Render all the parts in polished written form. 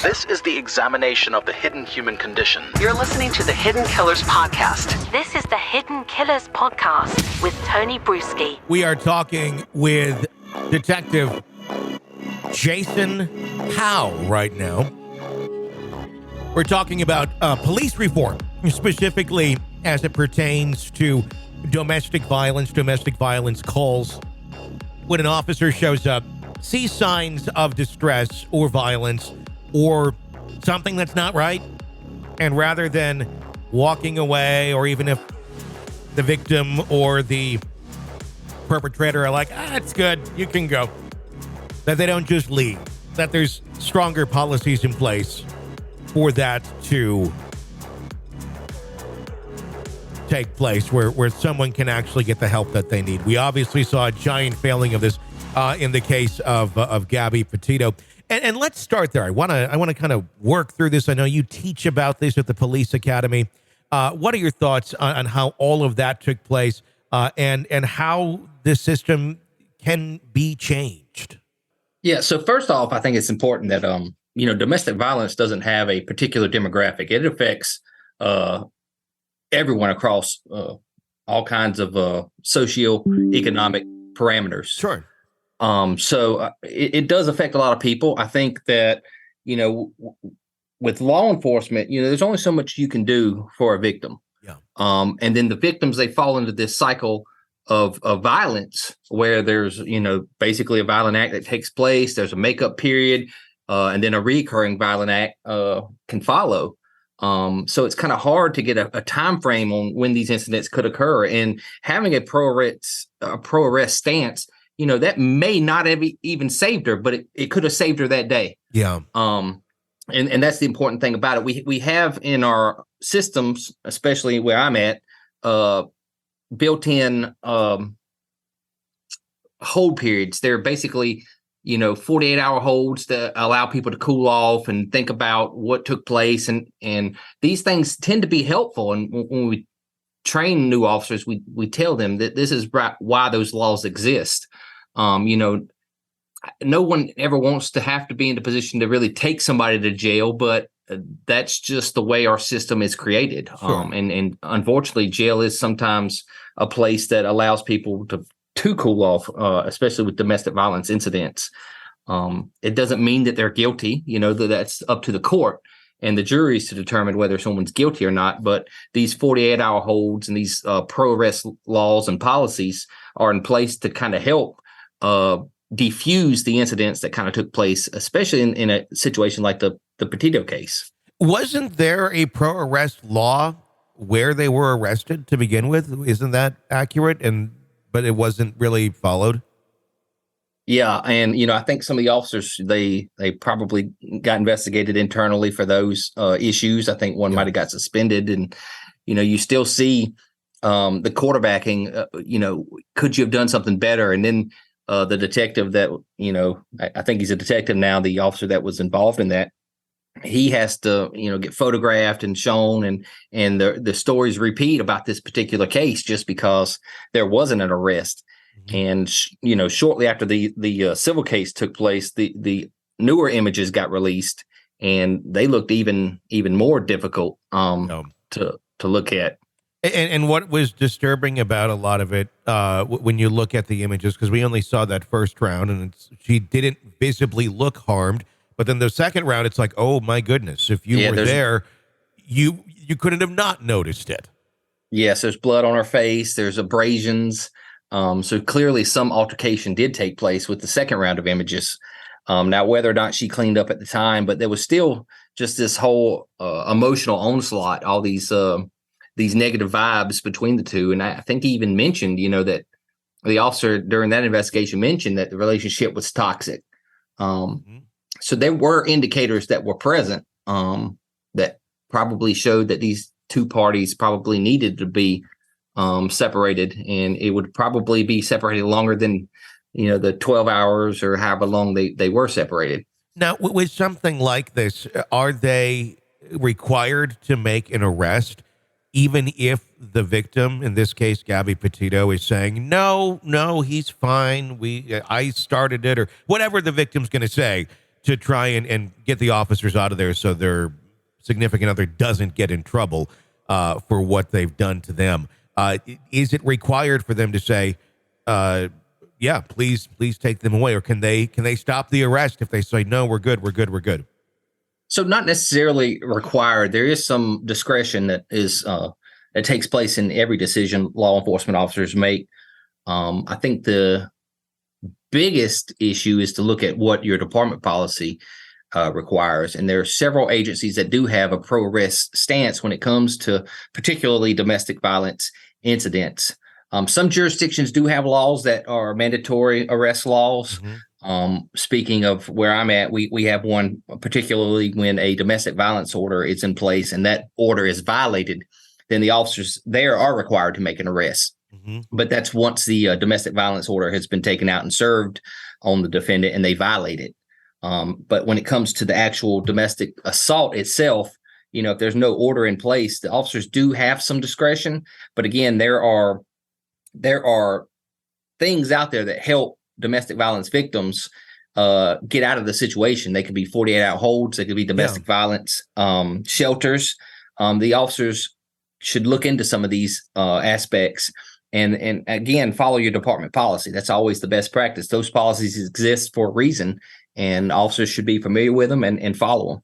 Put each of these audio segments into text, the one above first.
This is the examination of the hidden human condition. You're listening to the Hidden Killers Podcast. This is the Hidden Killers Podcast with Tony Bruschi. We are talking with Detective Jason Howe right now. We're talking about police reform, specifically as it pertains to domestic violence calls. When an officer shows up, sees signs of distress or violence or something that's not right, and rather than walking away, or even if the victim or the perpetrator are like, it's good, you can go, that they don't just leave, that there's stronger policies in place for that to take place, where someone can actually get the help that they need. We obviously saw a giant failing of this in the case of Gabby Petito. And let's start there. I want to kind of work through this. I know you teach about this at the police academy. What are your thoughts on how all of that took place, and how the system can be changed? Yeah. So first off, I think it's important that domestic violence doesn't have a particular demographic. It affects everyone across all kinds of socioeconomic parameters. Sure. So it does affect a lot of people. I think that, with law enforcement, there's only so much you can do for a victim. Yeah. And then the victims, they fall into this cycle of violence where there's, basically a violent act that takes place. There's a makeup period, and then a recurring violent act can follow. So it's kind of hard to get a time frame on when these incidents could occur. And having a pro arrest stance, that may not have even saved her, but it could have saved her that day. Yeah. And that's the important thing about it. We have in our systems, especially where I'm at, built-in hold periods. They're basically, 48-hour holds that allow people to cool off and think about what took place. And these things tend to be helpful. And when we train new officers, we tell them that this is why those laws exist. No one ever wants to have to be in the position to really take somebody to jail, but that's just the way our system is created. Sure. And unfortunately, jail is sometimes a place that allows people to cool off, especially with domestic violence incidents. It doesn't mean that they're guilty, that's up to the court and the juries to determine whether someone's guilty or not. But these 48-hour holds and these pro-arrest laws and policies are in place to kind of help defuse the incidents that kind of took place, especially in a situation like the Petito case. Wasn't there a pro-arrest law where they were arrested to begin with? Isn't that accurate? But it wasn't really followed? Yeah, and I think some of the officers they probably got investigated internally for those issues. I think one might have got suspended, and you still see the quarterbacking. Could you have done something better? And then the detective that I think he's a detective now. The officer that was involved in that, he has to get photographed and shown, and the stories repeat about this particular case just because there wasn't an arrest. And shortly after the civil case took place, the newer images got released, and they looked even more difficult to look at. And what was disturbing about a lot of it, when you look at the images, because we only saw that first round, and she didn't visibly look harmed, but then the second round, it's like, oh my goodness, if you were there, you couldn't have not noticed it. Yes, there's blood on her face. There's abrasions. So clearly some altercation did take place with the second round of images. Now, whether or not she cleaned up at the time, but there was still just this whole emotional onslaught, all these negative vibes between the two. And I think he even mentioned, that the officer during that investigation mentioned that the relationship was toxic. So there were indicators that were present that probably showed that these two parties probably needed to be separated, and it would probably be separated longer than the 12 hours or however long they were separated. Now, with something like this, are they required to make an arrest even if the victim, in this case Gabby Petito, is saying no, he's fine, I started it, or whatever the victim's going to say to try and get the officers out of there so their significant other doesn't get in trouble for what they've done to them. Is it required for them to say, yeah, please take them away? Or can they stop the arrest if they say, no, we're good? So not necessarily required. There is some discretion that takes place in every decision law enforcement officers make. I think the biggest issue is to look at what your department policy requires. And there are several agencies that do have a pro-arrest stance when it comes to particularly domestic violence incidents. Some jurisdictions do have laws that are mandatory arrest laws. Speaking of where I'm at, we have one particularly when a domestic violence order is in place and that order is violated, then the officers there are required to make an arrest. But that's once the domestic violence order has been taken out and served on the defendant and they violate it. But when it comes to the actual domestic assault itself, if there's no order in place, the officers do have some discretion. But again, there are things out there that help domestic violence victims get out of the situation. They could be 48-hour holds. They could be domestic violence shelters. The officers should look into some of these aspects and again, follow your department policy. That's always the best practice. Those policies exist for a reason, and officers should be familiar with them and follow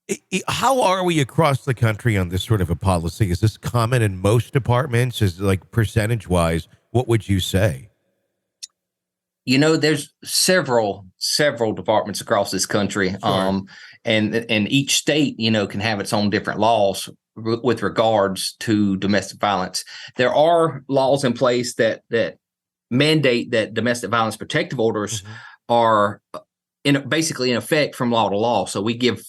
them. How are we across the country on this sort of a policy? Is this common in most departments? Is like percentage-wise, what would you say? There's several departments across this country. Sure. And each state, can have its own different laws with regards to domestic violence. There are laws in place that mandate that domestic violence protective orders are basically in effect from law to law. So we give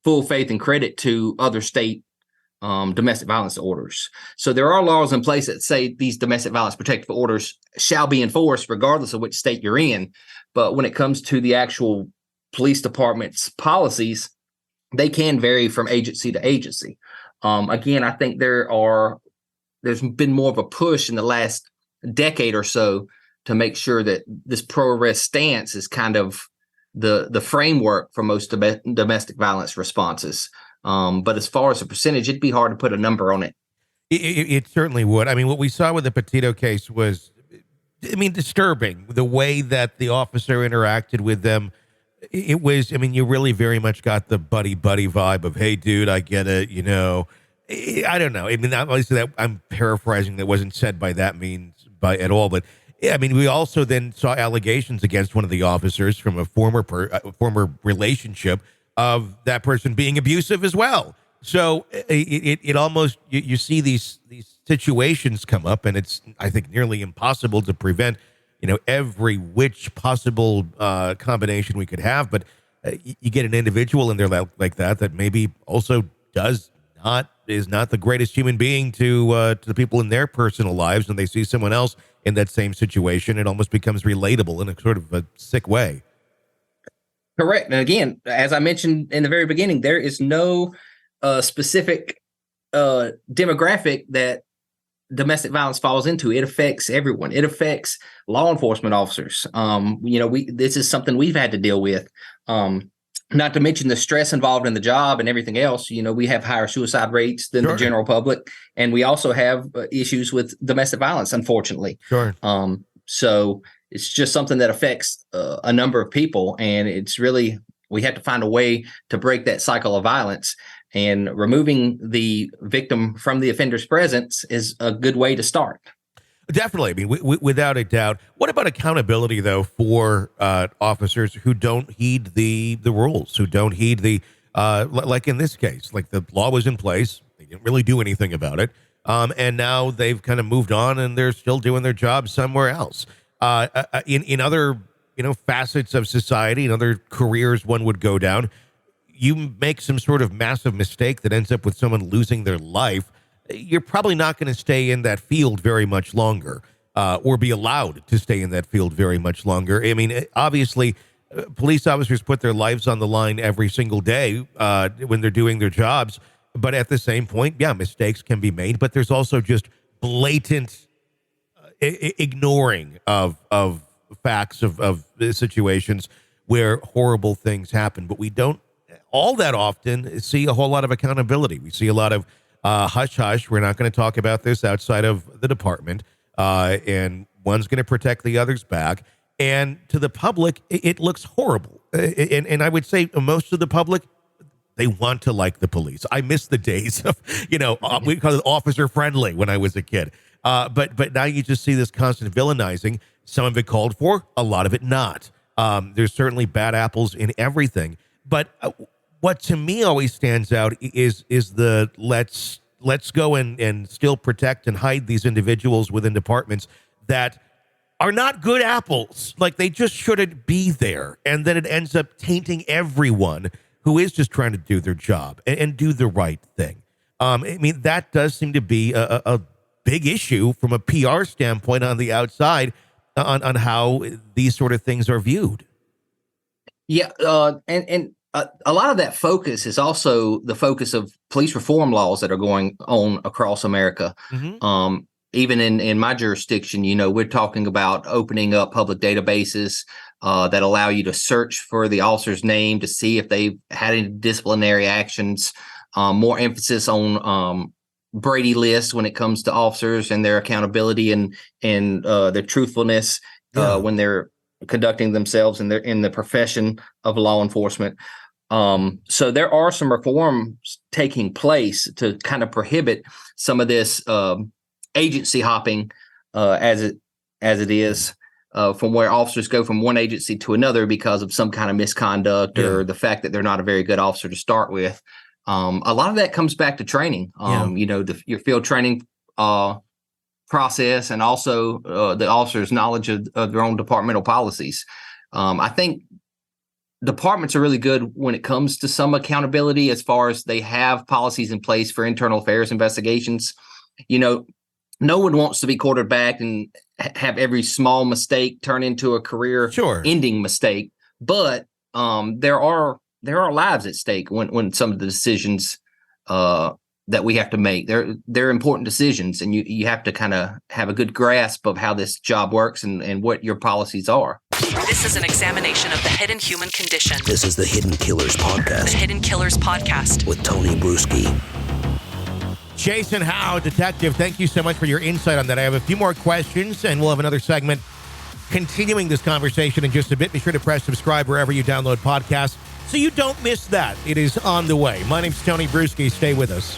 full faith and credit to other state domestic violence orders. So there are laws in place that say these domestic violence protective orders shall be enforced regardless of which state you're in. But when it comes to the actual police department's policies, they can vary from agency to agency. Again, I think there's been more of a push in the last decade or so to make sure that this pro-arrest stance is kind of the framework for most domestic violence responses. But as far as a percentage, it'd be hard to put a number on it. It certainly would. I mean, what we saw with the Petito case was, disturbing. The way that the officer interacted with them, it was, you really very much got the buddy vibe of, hey, dude, I get it, I don't know. Obviously that I'm paraphrasing, that wasn't said by that means at all, but we also then saw allegations against one of the officers from a former relationship of that person being abusive as well. So it almost, you see these situations come up, and it's, I think, nearly impossible to prevent, every which possible combination we could have. But you get an individual in there like that maybe also is not the greatest human being to the people in their personal lives, and they see someone else in that same situation. It almost becomes relatable in a sort of a sick way. Correct. And again, as I mentioned in the very beginning, there is no specific demographic that domestic violence falls into. It affects everyone. It affects law enforcement officers. This is something we've had to deal with. Not to mention the stress involved in the job and everything else. We have higher suicide rates than the general public, and we also have issues with domestic violence, unfortunately. Sure. So it's just something that affects a number of people, and it's really, we have to find a way to break that cycle of violence. And removing the victim from the offender's presence is a good way to start. Definitely. Without a doubt. What about accountability, though, for officers who don't heed the rules, who don't heed the, like in this case, like the law was in place, they didn't really do anything about it, and now they've kind of moved on and they're still doing their job somewhere else. In other, facets of society, in other careers one would go down, you make some sort of massive mistake that ends up with someone losing their life, you're probably not going to stay in that field very much longer, or be allowed to stay in that field very much longer. Obviously, police officers put their lives on the line every single day when they're doing their jobs. But at the same point, mistakes can be made. But there's also just blatant ignoring of facts of situations where horrible things happen, but we don't all that often see a whole lot of accountability. We see a lot of hush hush. We're not going to talk about this outside of the department, and one's going to protect the other's back. And to the public, it looks horrible. And I would say most of the public, they want to like the police. I miss the days of, we call it officer friendly when I was a kid. But now you just see this constant villainizing. Some of it called for, a lot of it not. There's certainly bad apples in everything. But what to me always stands out is the let's go and still protect and hide these individuals within departments that are not good apples. Like, they just shouldn't be there. And then it ends up tainting everyone who is just trying to do their job and do the right thing. I mean, that does seem to be a big issue from a PR standpoint on the outside on how these sort of things are viewed. Yeah, and a lot of that focus is also the focus of police reform laws that are going on across America. Mm-hmm. Even in my jurisdiction, we're talking about opening up public databases that allow you to search for the officer's name to see if they've had any disciplinary actions, more emphasis on Brady lists when it comes to officers and their accountability and their truthfulness when they're conducting themselves in the profession of law enforcement. So there are some reforms taking place to kind of prohibit some of this agency hopping as it is from where officers go from one agency to another because of some kind of misconduct or the fact that they're not a very good officer to start with. A lot of that comes back to training, your field training process and also the officer's knowledge of their own departmental policies. I think departments are really good when it comes to some accountability as far as they have policies in place for internal affairs investigations. No one wants to be quarterbacked and have every small mistake turn into a career-ending mistake. But there are lives at stake when some of the decisions that we have to make. They're important decisions, and you have to kind of have a good grasp of how this job works and what your policies are. This is an examination of the hidden human condition. This is the Hidden Killers Podcast. The Hidden Killers Podcast. With Tony Bruschi. Jason Howe, detective, thank you so much for your insight on that. I have a few more questions, and we'll have another segment continuing this conversation in just a bit. Be sure to press subscribe wherever you download podcasts so you don't miss that. It is on the way. My name's Tony Bruschi. Stay with us.